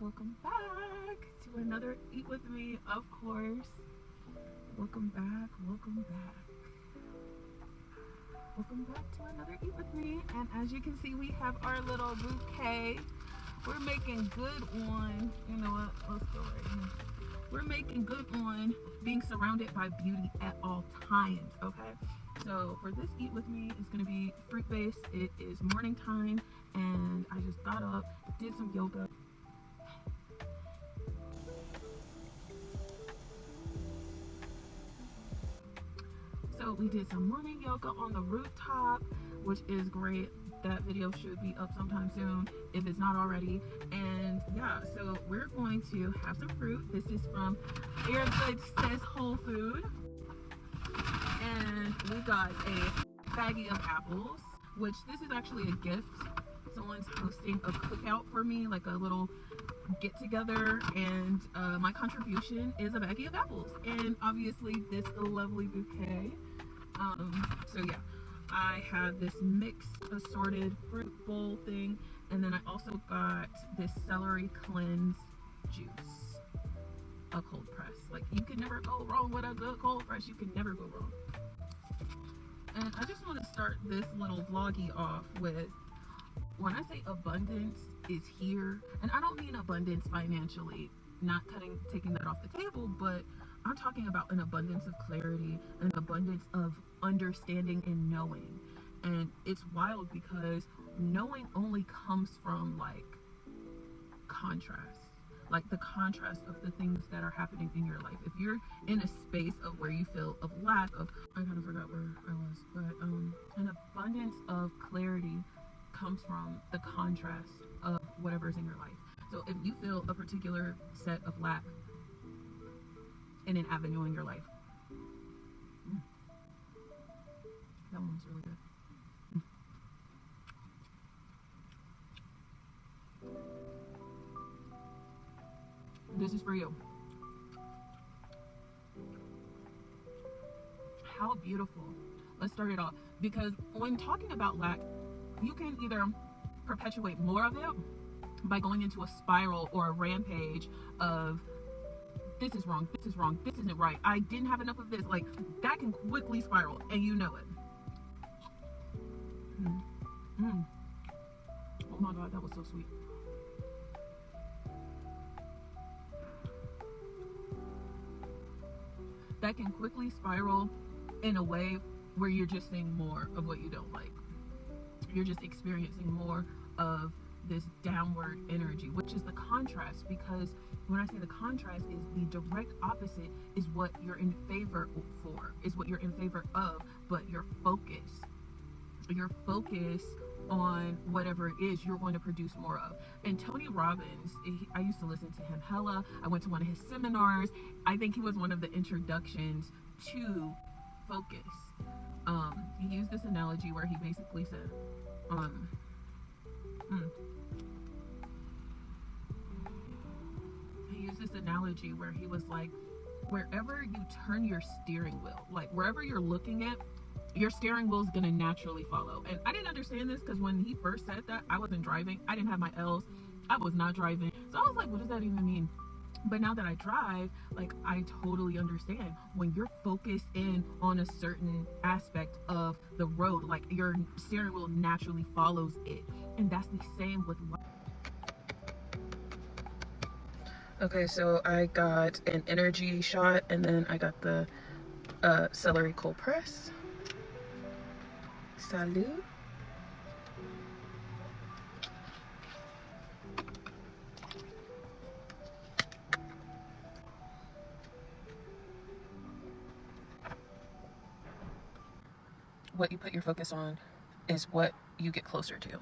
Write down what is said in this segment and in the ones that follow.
welcome back to another Eat With Me, of course. Welcome back to another Eat With Me. And as you can see, we have our little bouquet. We're making good on, you know what, let's go right here. We're making good on being surrounded by beauty at all times, okay? So for this Eat With Me, it's gonna be fruit-based. It is morning time, and I just got up, did some yoga. So we did some morning yoga on the rooftop, which is great. That video should be up sometime soon if it's not already. And yeah, so we're going to have some fruit. This is from Air Goods Says Whole Food. And we got a baggie of apples, which this is actually a gift. Someone's hosting a cookout for me, like a little get together, and my contribution is a baggie of apples and obviously this lovely bouquet. So yeah, I have this mixed assorted fruit bowl thing, and then I also got this celery cleanse juice, a cold press. Like, you can never go wrong with a good cold press. You can never go wrong. And I just want to start this little vloggy off with, when I say abundance is here, and I don't mean abundance financially, not taking that off the table, but I'm talking about an abundance of clarity, an abundance of understanding and knowing. And it's wild because knowing only comes from like contrast, like the contrast of the things that are happening in your life. If you're in a space of where you feel of lack of, I kind of forgot where I was, but an abundance of clarity comes from the contrast of whatever's in your life. So if you feel a particular set of lack in an avenue in your life, that one's really good. This is for you. How beautiful. Let's start it off, because when talking about lack, you can either perpetuate more of it by going into a spiral or a rampage of this is wrong, this is wrong, this isn't right, I didn't have enough of this. Like, that can quickly spiral, and you know it. Oh my God, that was so sweet. That can quickly spiral in a way where you're just seeing more of what you don't like. You're just experiencing more of this downward energy, which is the contrast. Because when I say the contrast, is the direct opposite is what you're in favor for, is what you're in favor of, but your focus on whatever it is, you're going to produce more of. And Tony Robbins, I used to listen to him hella. I went to one of his seminars. I think he was one of the introductions to focus. He used this analogy where he basically said, he used this analogy where he was like, wherever you turn your steering wheel, like wherever you're looking at, your steering wheel is going to naturally follow. And I didn't understand this because when he first said that, I wasn't driving. I didn't have my L's. I was not driving. So I was like, what does that even mean? But now that I drive, like, I totally understand. When you're focused in on a certain aspect of the road, like, your steering wheel naturally follows it. And that's the same with life. Okay, so I got an energy shot, and then I got the celery cold press. Salud. What you put your focus on is what you get closer to.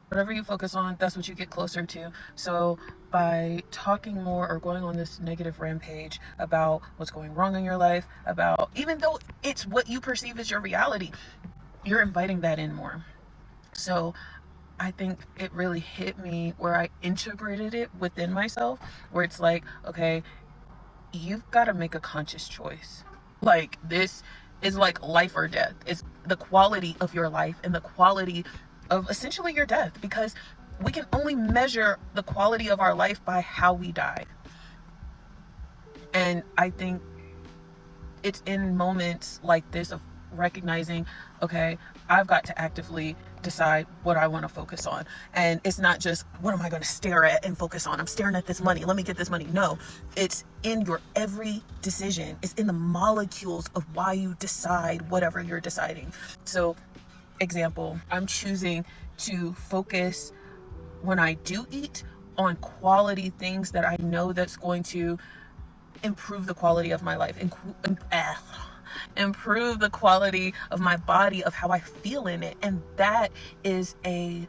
Whatever you focus on, that's what you get closer to. So by talking more or going on this negative rampage about what's going wrong in your life, about, even though it's what you perceive as your reality, you're inviting that in more. So I think it really hit me where I integrated it within myself, where it's like, okay, you've got to make a conscious choice. Like, this is like life or death. It's the quality of your life and the quality of essentially your death, because We can only measure the quality of our life by how we die. And I think it's in moments like this of recognizing, okay, I've got to actively decide what I want to focus on. And it's not just, what am I going to stare at and focus on? I'm staring at this money. Let me get this money. No, it's in your every decision. It's in the molecules of why you decide whatever you're deciding. So, example, I'm choosing to focus when I do eat on quality things that I know that's going to improve the quality of my life, improve the quality of my body, of how I feel in it. And that is a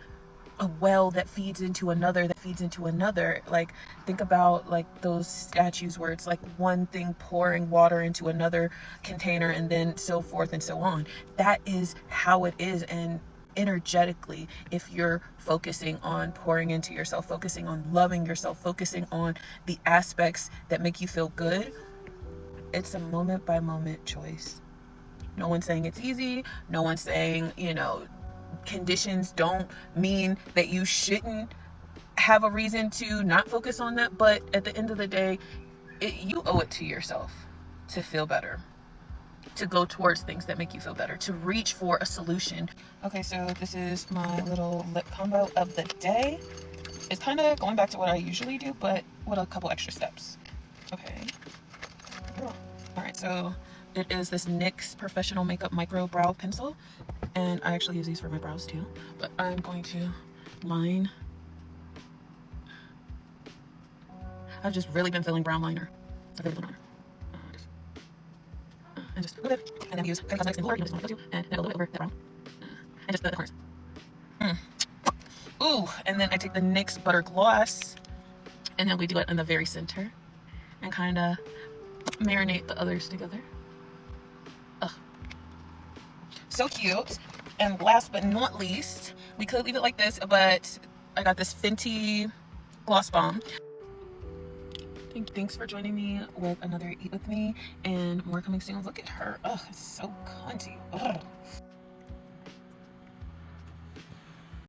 well that feeds into another, that feeds into another. Like, think about like those statues where it's like one thing pouring water into another container and then so forth and so on. That is how it is. And energetically, if you're focusing on pouring into yourself, focusing on loving yourself, focusing on the aspects that make you feel good, it's a moment by moment choice. No one's saying it's easy. No one's saying, conditions don't mean that you shouldn't have a reason to not focus on that. But at the end of the day, you owe it to yourself to feel better, to go towards things that make you feel better, to reach for a solution. Okay, so this is my little lip combo of the day. It's kind of going back to what I usually do, but with a couple extra steps. Okay. All right, so it is this NYX Professional Makeup Micro Brow Pencil, and I actually use these for my brows too, but I'm going to line. I've just really been feeling brown liner. I've really been liner. And just a little bit, and then we use Kylie Cosmetics in Blur, and then a little bit over the brown, and just the corners. Ooh, and then I take the NYX Butter Gloss, and then we do it in the very center, and kind of marinate the others together. Ugh. So cute. And last but not least, we could leave it like this, but I got this Fenty Gloss Bomb. Thanks for joining me with another Eat With Me, and more coming soon. Look at her. Ugh, it's so cunty. Ugh.